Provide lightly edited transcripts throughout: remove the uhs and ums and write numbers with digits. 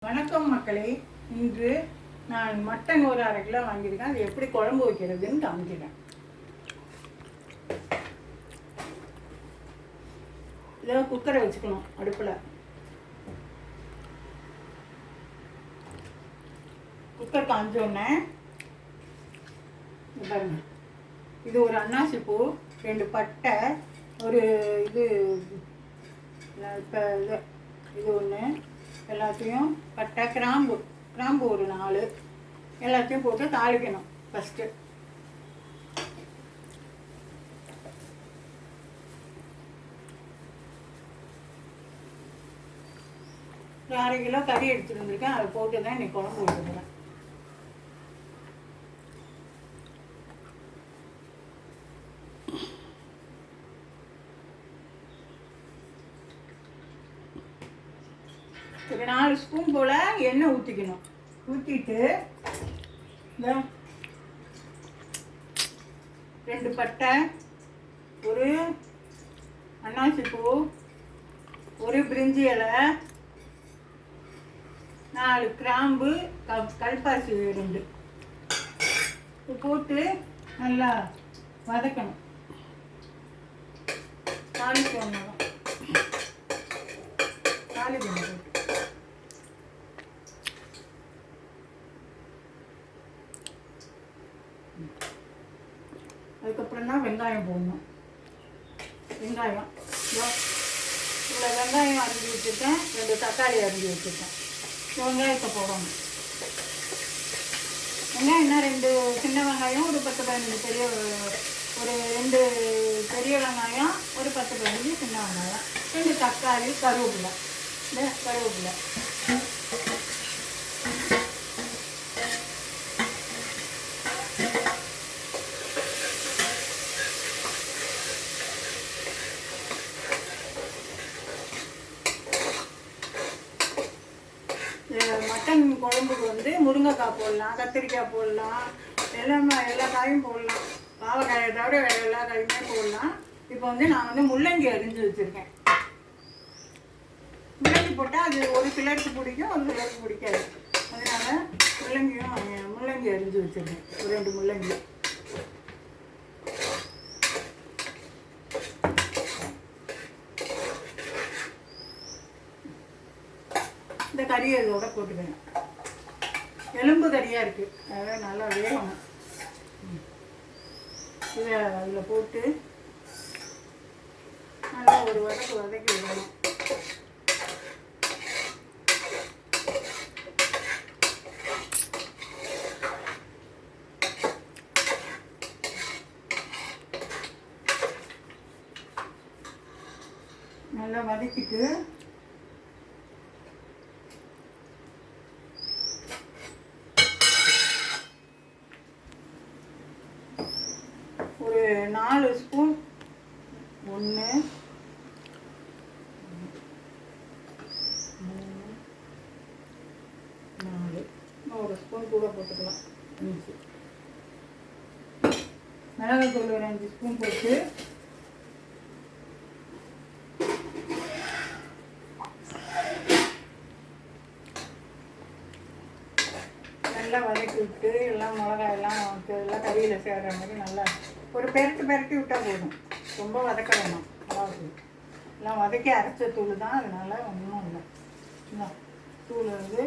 வணக்கம் மக்களே. இன்று நான் மட்டன் ஒரு 1/2 கிலோ வாங்கியிருக்கேன். அது எப்படி குழம்பு வைக்கிறதுன்னு காமிக்கிறேன். இதை குக்கரை வச்சுக்கணும் அடுப்பில். குக்கர் காஞ்சோடனே பாருங்க, இது ஒரு அன்னாசி பூ, 2 பட்டை, ஒரு இது இப்போ இது ஒன்று, எல்லாத்தையும் பட்டை, கிராம்பு ஒரு 4, எல்லாத்தையும் போட்டு தாளிக்கணும். ஃபஸ்ட்டு ஒரு 1/2 கிலோ கறி எடுத்துட்டு வந்திருக்கேன். அதை போட்டு தான் இன்னைக்கு குழம்பு வைக்கிறேன். ஒரு 4 ஸ்பூன் போல் எண்ணெய் ஊற்றிக்கணும். ஊற்றிட்டு இந்த 2 பட்டை, ஒரு அன்னாசி பூ, ஒரு பிரிஞ்சி இலை, 4 கிராம்பு, கல்பாசி 2 போட்டு நல்லா வதக்கணும். தாளிக்கணும். அதுக்கப்புறம் தான் வெங்காயம் போடணும். வெங்காயம் இவ்வளோ வெங்காயம் அரிஞ்சு வச்சுருக்கேன். 2 தக்காளி அரிஞ்சு வச்சுருக்கேன். வெங்காயத்தை போடணும். வெங்காயம்னா 2 சின்ன வெங்காயம், ஒரு 10-15 பெரிய, ஒரு 2 பெரிய வெங்காயம், ஒரு 10-15 சின்ன வெங்காயம், 2 தக்காளி, கருவேப்பிலை. கருவேப்பிலை மட்டன் குழம்புக்கு வந்து முருங்கைக்காய் போடலாம், கத்திரிக்காய் போடலாம், எல்லா காயும் போடலாம். பாவக்காயை தவிர வேறு எல்லா காயுமே போடலாம். இப்போ வந்து நான் வந்து முள்ளங்கி அரிஞ்சு வச்சுருக்கேன். முள்ளங்கி போட்டால் அது ஒரு சிலருக்கு பிடிக்கும், ஒரு சிலருக்கு பிடிக்காது. அதனால் முள்ளங்கி அரிஞ்சு வச்சுருக்கேன். ஒரு 2 முள்ளங்கி. இந்த கறியை இதோட போட்டுக்கணும். எலும்பு கறியாக இருக்குது, அதனால் நல்லா வேகணும். இதை அதில் போட்டு நல்லா ஒரு வதக்கி விடணும். நல்லா வதக்கிட்டு ஒரு 4 ஸ்பூன், 1 3 4 1 ஸ்பூன் கூட போட்டுக்கலாம். 5 மிளகாய்த்தூள் ஒரு 5 ஸ்பூன் போட்டு நல்லா வதக்கி விட்டு, எல்லாம் மிளகாயெல்லாம் எல்லாம் கறியில் சேர்கிற மாதிரி நல்லா ஒரு பெரட்டி விட்டால் போதும். ரொம்ப வதக்க வேணும். எல்லாம் வதக்கி அரைச்ச தூள் தான், அதனால் ஒன்றும் இல்லை. தூள் வந்து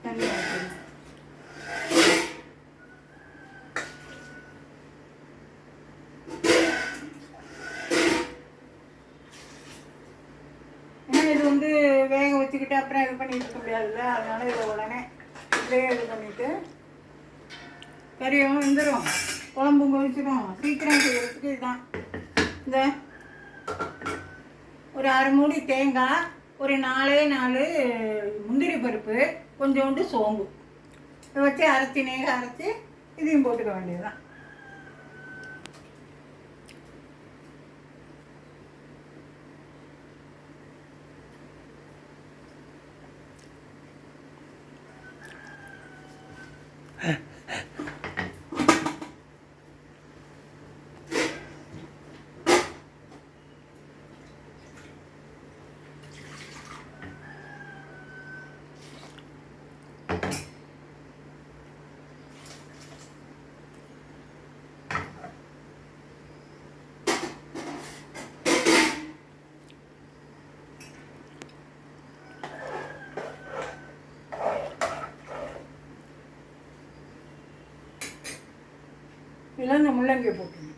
தண்ணி ஊற்றணும். ஏன்னா இது வந்து வேக வச்சுக்கிட்டு அப்புறம் இது பண்ணிட்டு இருக்க முடியாதுல்ல. அதனால இதை உடனே இப்படியே இது பண்ணிவிட்டு கறியும் வெந்துடும், குழம்பும் கொதிச்சிடும். சீக்கிரம் செய்கிறதுக்கு இதுதான். இந்த ஒரு 1/2 மூடி தேங்காய், ஒரு 4 முந்திரி பருப்பு, கொஞ்சோண்டு சோம்பு, இதை வச்சு அரைச்சி இதையும் போட்டுக்க வேண்டியதுதான். இதில் இந்த முள்ளங்கியை போட்டுருணும்.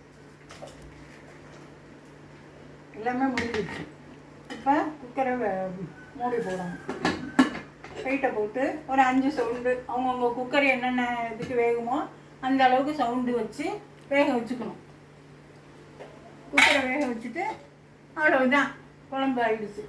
எல்லாமே முடிஞ்சிடுச்சு. இப்போ குக்கரை மூடி போடணும். வெயிட்டை போட்டு ஒரு 5 சவுண்டு அவங்கவுங்க குக்கர் என்னென்ன இதுக்கு வேகுமோ அந்த அளவுக்கு சவுண்டு வச்சு வேக வச்சுக்கணும். குக்கரை வேக வச்சுட்டு அவ்வளவுதான், குழம்பு ஆயிடுச்சு.